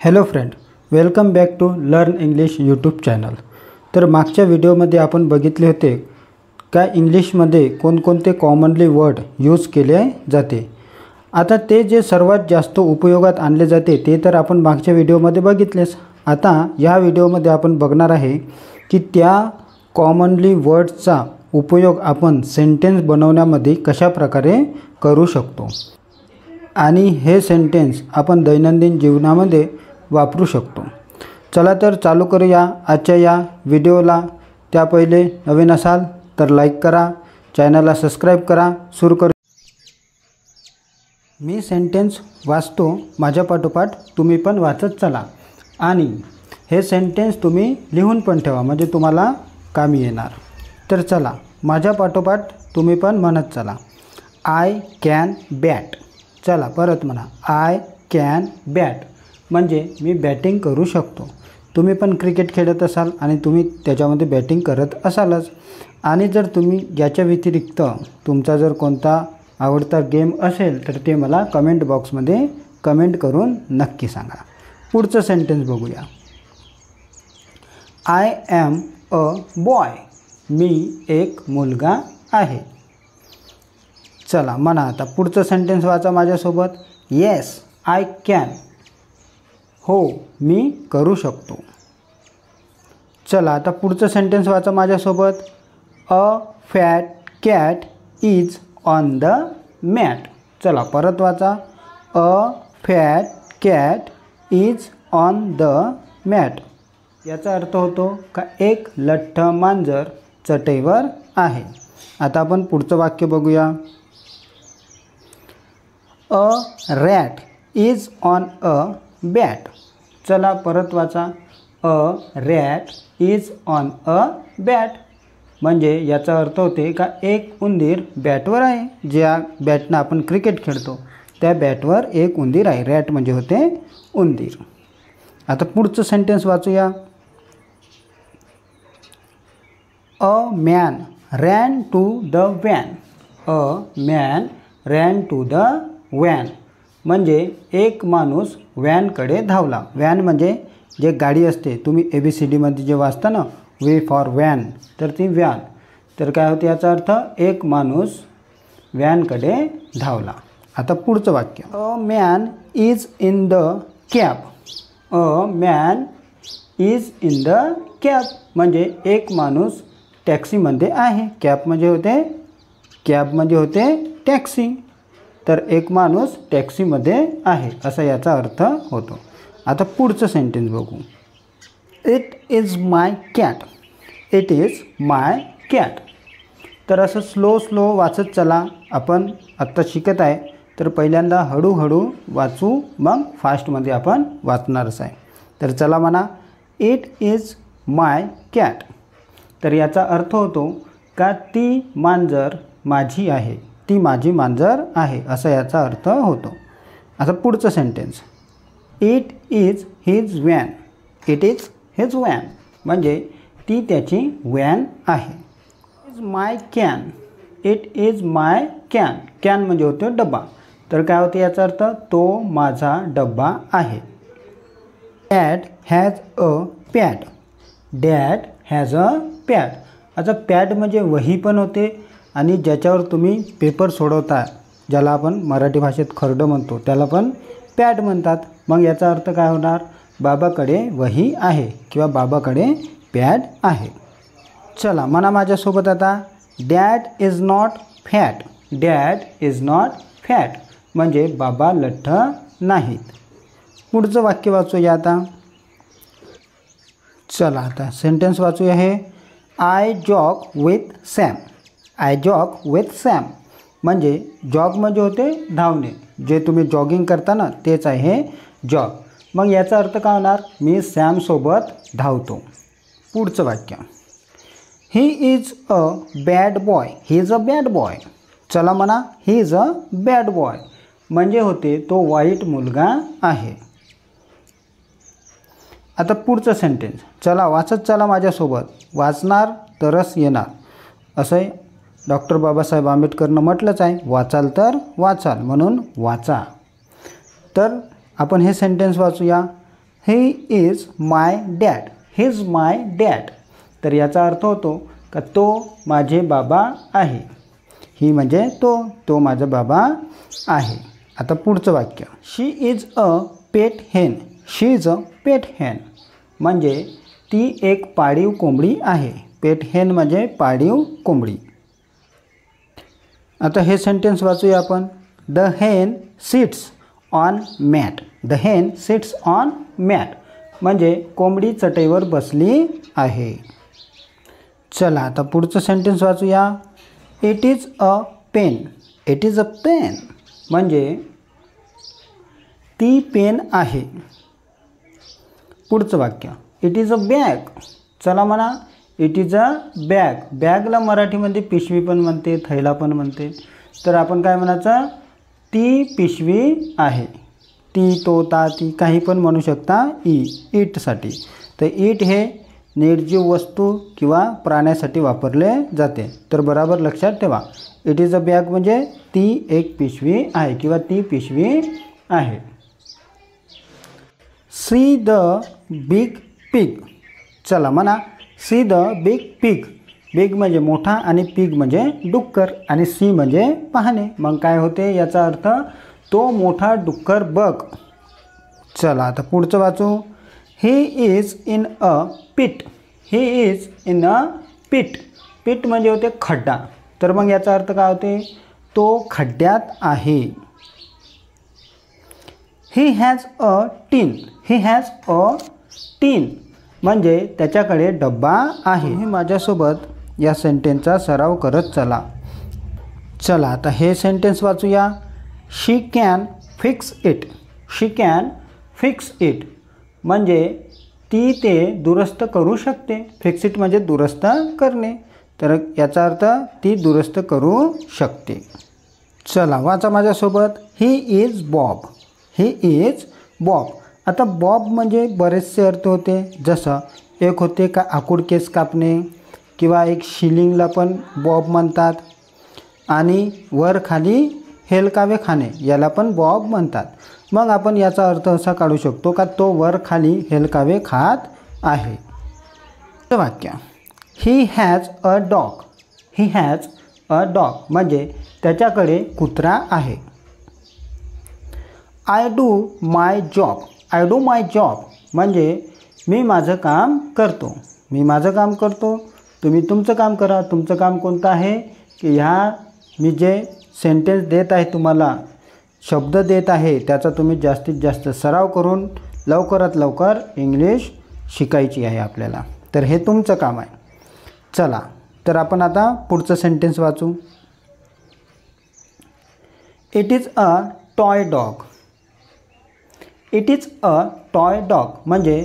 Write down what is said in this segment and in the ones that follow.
Hello friend, welcome back to learn English YouTube channel. तर मागच्या व्हिडिओमध्ये आपण बघितले होते का इंग्लिशमध्ये कोणकोणते कॉमनली वर्ड यूज केले जाते। आता ते जे सर्वात जास्त उपयोगात आणले जाते ते तर आपण मागच्या व्हिडिओमध्ये बघितलेच। आता या व्हिडिओमध्ये आपण बघणार आहे की त्या कॉमनली वर्ड्सचा उपयोग आपण सेंटेन्स बनवण्यामध्ये कशा प्रकारे करू शकतो आणि हे सेंटेन्स आपण दैनंदिन जीवनामध्ये वापरू शकतो। चला तर चालू करूया आजच्या या व्हिडिओला। त्या पहिले नवीन असाल तर लाईक करा, चॅनलला सबस्क्राइब करा। सुरू करू। मी सेंटेन्स वाचतो, माझ्या पाठोपाठ तुम्ही पण वाचत चला आणि हे सेंटेन्स तुम्ही लिहून पण ठेवा म्हणजे तुम्हाला कामी येणार। तर चला माझ्या पाठोपाठ तुम्ही पण म्हणत चला। I can bat. चला परत म्हणा, आय कॅन बॅट म्हणजे मी बॅटिंग करू शकतो। तुम्ही पण क्रिकेट खेळत असाल आणि तुम्ही त्याच्यामध्ये बॅटिंग करत असालच। आणि जर तुम्ही याच्या व्यतिरिक्त तुमचा जर कोणता आवडता गेम असेल तर ते मला कमेंट बॉक्समध्ये कमेंट करून नक्की सांगा। पुढचं सेंटेन्स बघूया। I am a boy. मी एक मुलगा आहे। चला म्हणा आता पुढचं सेंटेन्स वाचा माझ्यासोबत। Yes I can. हो मी करू शकतो। चला आता पुढचं सेंटेन्स वाचा माझ्यासोबत। A fat cat is on the mat. चला परत वाचा। A fat cat is on the mat. याचा अर्थ होतो का एक लठ्ठ मांजर चटईवर आहे। आता आपण पुढचं वाक्य बघूया। A rat is on a bat. चला परत वाचा। A rat is on a bat म्हणजे याचा अर्थ होते का एक उंदीर बॅटवर आहे। ज्या बॅटनं आपण क्रिकेट खेळतो त्या बॅटवर एक उंदीर आहे। रॅट म्हणजे होते उंदीर। आता पुढचं सेंटेन्स वाचूया। A man ran to the van. A man ran to the van म्हणजे एक माणूस व्हॅनकडे धावला। व्हॅन म्हणजे जे गाडी असते, तुम्ही ABCD मध्ये जे वाचता ना, वे फॉर व्हॅन, तर ती व्हॅन। तर काय होते याचा अर्थ एक माणूस व्हॅनकडे धावला। आता पुढचं वाक्य। A man is in the cab. A man is in the cab म्हणजे एक माणूस टॅक्सीमध्ये आहे। कॅब म्हणजे होते टॅक्सी। तर एक माणूस टॅक्सीमध्ये आहे असा याचा अर्थ होतो। आता पुढचं सेंटेन्स बघू। It is my cat. It is my cat. तर असं स्लो वाचत चला। आपण आत्ता शिकत आहे तर पहिल्यांदा हळूहळू वाचू, मग फास्टमध्ये आपण वाचणारच आहे। तर चला म्हणा, इट इज माय कॅट। तर याचा अर्थ होतो का ती मांजर माझी आहे, ती माझी मांजर आहे असा याचा अर्थ होतो। आता पुढचं sentence. It is his van. It is his van म्हणजे ती त्याची व्हॅन आहे। Is my can. It is my can. Can म्हणजे होतो डबा। तर काय होते याचा अर्थ, तो माझा डबा आहे। Dad has a pad. Dad has a pad. आता पॅड म्हणजे वही पण होते आणि ज्याच्यावर तुम्ही पेपर सोडवता, ज्याला आपण मराठी भाषेत खरडं म्हणतो, त्याला पण पॅड म्हणतात। मग याचा अर्थ काय होणार, बाबाकडे वही आहे किंवा बाबाकडे पॅड आहे। चला म्हणा माझ्यासोबत आता। Dad is not fat. Dad is not fat म्हणजे बाबा लठ्ठ नाहीत। पुढचं वाक्य वाचूया आता। चला आता सेंटेन्स वाचूया हे। I jog with Sam. I jog with Sam म्हणजे जॉग म्हणजे होते धावणे, जे तुम्ही जॉगिंग करता ना तेच आहे जॉग। मग याचा अर्थ काय होणार, मी सॅमसोबत धावतो। पुढचं वाक्य। He is a bad boy. He is a bad boy. चला म्हणा, he is a bad boy म्हणजे होते तो वाईट मुलगा आहे। आता पुढचं सेंटेन्स चला वाचत चला माझ्यासोबत, वाचणार तरच येणार असं डॉक्टर बाबासाहेब आंबेडकरनं म्हटलंच आहे, वाचाल तर वाचाल म्हणून वाचा। तर आपण हे सेंटेन्स वाचूया। He is my dad. He is my dad. तर याचा अर्थ होतो का तो माझे बाबा आहे. ही म्हणजे तो माझा बाबा आहे. आता पुढचं वाक्य, शी इज अ पेट हेन. शी इज अ पेट हेन म्हणजे ती एक पाळीव कोंबडी आहे. पेट हेन म्हणजे पाळीव कोंबडी. आता हे सेंटेन्स वाचूया आपण. The hen sits on mat. The hen sits on mat म्हणजे कोंबडी चटईवर बसली आहे. चला आता पुढचं सेंटेन्स वाचूया. It is a pen. It is a pen म्हणजे ती पेन आहे. पुढचं वाक्य, इट इज अ बॅग. चला म्हणा, इट इज अ बॅग. बॅगला मराठीमध्ये पिशवी पण म्हणते, थैला पण म्हणते. तर आपण काय म्हणायचं, ती पिशवी आहे. ती, तो, ता, ती काही पण म्हणू शकता इटसाठी. तर इट हे निर्जीव वस्तू किंवा प्राण्यासाठी वापरले जाते. तर बरोबर लक्षात ठेवा, इट इज अ बॅग म्हणजे ती एक पिशवी आहे किंवा ती पिशवी आहे. See the big pig. चला म्हणा, see the big pig. Big म्हणजे मोठा आणि पिग म्हणजे डुक्कर आणि सी म्हणजे पाहणे. मग काय होते याचा अर्थ, तो मोठा डुक्कर बघ. चला आता पुढचं वाचू. He is in a pit. He is in a pit. Pit म्हणजे होते खड्डा. तर मग याचा अर्थ काय होते, तो खड्ड्यात आहे. He has a tin. He has a टीन म्हणजे त्याच्याकडे डब्बा आहे. तुम्ही माझ्यासोबत या सेंटेन्सचा सराव करत चला. चला आता हे सेंटेन्स वाचूया. She can fix it. She can fix it म्हणजे ती ते दुरुस्त करू शकते. फिक्स इट म्हणजे दुरुस्त करणे. तर याचा अर्थ ती दुरुस्त करू शकते. चला वाचा माझ्यासोबत. He is Bob. He is Bob. आता बॉब म्हणजे बरेचसे अर्थ होते. जसं एक होते का आखूड केस कापणे किंवा एक शिलिंगला पण बॉब म्हणतात. आणि वर खाली हेलकावे खाणे याला पण बॉब म्हणतात. मग आपण याचा अर्थ असा काढू शकतो का तो वर खाली हेलकावे खात आहे. वाक्य, he has a dog. He has a dog म्हणजे त्याच्याकडे कुत्रा आहे. I do my job. I do my job म्हणजे मी माझं काम करतो. मी माझं काम करतो, तुम्ही तुमचं काम करा. तुमचं काम कोणतं आहे की ह्या मी जे सेंटेन्स देत आहे, तुम्हाला शब्द देत आहे, त्याचा तुम्ही जास्तीत जास्त सराव करून लवकरात लवकर इंग्लिश शिकायची आहे आपल्याला. तर हे तुमचं काम आहे. चला तर आपण आता पुढचं सेंटेन्स वाचू. It is a toy dog. It is a toy dog म्हणजे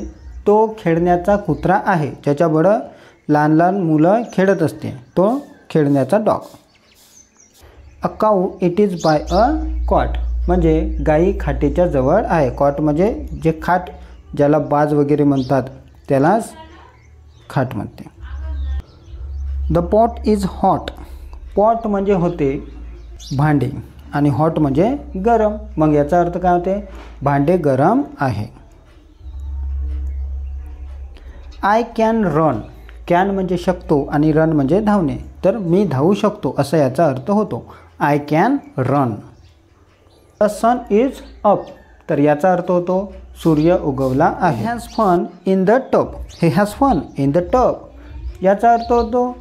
तो खेळण्याचा कुत्रा आहे, ज्याच्याबरोबर लहान लहान मुलं खेळत असते, तो खेळण्याचा dog. A cow it is by a cot म्हणजे गाई खाटेच्या जवळ आहे. कॉट म्हणजे जे खाट, ज्याला बाज वगैरे म्हणतात त्यालाच खाट म्हणते. The pot is hot. Pot म्हणजे होते भांडे आणि हॉट म्हणजे गरम. मग याचा अर्थ काय होते, भांडे गरम आहे. I can run. कॅन म्हणजे शकतो आणि रन म्हणजे धावणे. तर मी धावू शकतो असा याचा अर्थ होतो. I can run. The sun is up तर याचा अर्थ होतो सूर्य उगवला आहे. He has fun in the tub. He has fun in the tub याचा अर्थ होतो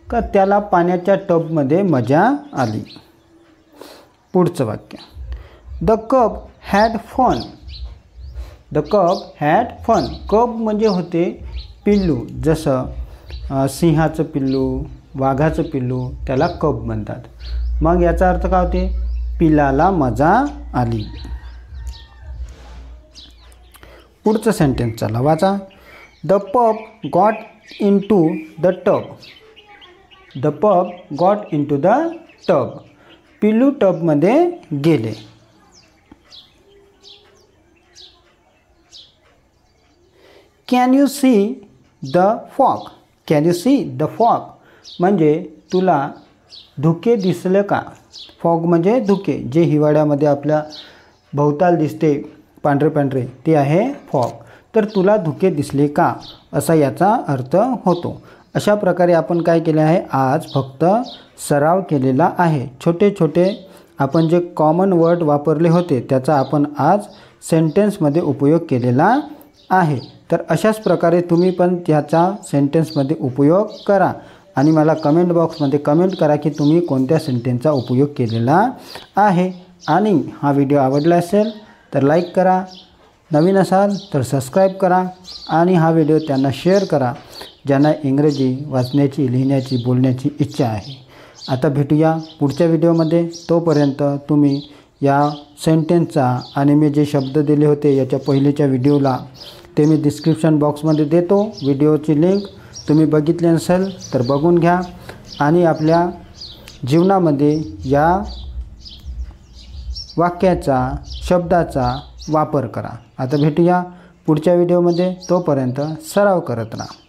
का त्याला पाण्याच्या टबमध्ये मजा आली. पुढचं वाक्य, द कब हॅड फन. द कब हॅड फन. कब म्हणजे होते पिल्लू. जसं सिंहाचं पिल्लू, वाघाचं पिल्लू, त्याला कब म्हणतात. मग याचा अर्थ काय होते, पिलाला मजा आली. पुढचं सेंटेन्स चला वाचा. The pup got into the tub. The pup got into the tub पिल्लू टबमध्ये गेले. Can you see the fog. Can you see the fog म्हणजे तुला धुके दिसले का. फॉग म्हणजे धुके, जे हिवाळ्यामध्ये आपल्या भोवताल दिसते पांढरे पांढरे, ते आहे फॉग. तर तुला धुके दिसले का, असा याचा अर्थ होतो. अशा प्रकारे आपण काय केले आहे, आज फक्त सराव केलेला आहे. छोटे छोटे आपण जे कॉमन वर्ड वापरले होते त्याचा आपण आज सेंटेन्समध्ये उपयोग केलेला आहे. तर अशाच प्रकारे तुम्ही पण त्याचा सेंटेन्समध्ये उपयोग करा आणि मला कमेंट बॉक्समध्ये कमेंट करा की तुम्ही कोणत्या सेंटेन्सचा उपयोग केलेला आहे. आणि हा व्हिडिओ आवडला असेल तर लाईक करा, नवीन असाल तर सबस्क्राईब करा आणि हा व्हिडिओ त्यांना शेअर करा ज्यांना इंग्रजी वाचण्याची, लिहिण्याची, बोलण्याची इच्छा आहे. आता भेटूया पुढच्या व्हिडिओमध्ये. तोपर्यंत तुम्ही या सेंटेन्सचा आणि मी जे शब्द दिले होते याच्या पहिलेच्या व्हिडिओला ते मी डिस्क्रिप्शन बॉक्समध्ये देतो. व्हिडिओची लिंक तुम्ही बघितली नसेल तर बघून घ्या आणि आपल्या जीवनामध्ये या वाक्याचा, शब्दाचा वापर करा. आता भेटूया पुढच्या व्हिडिओमध्ये. तोपर्यंत सराव करत राहा.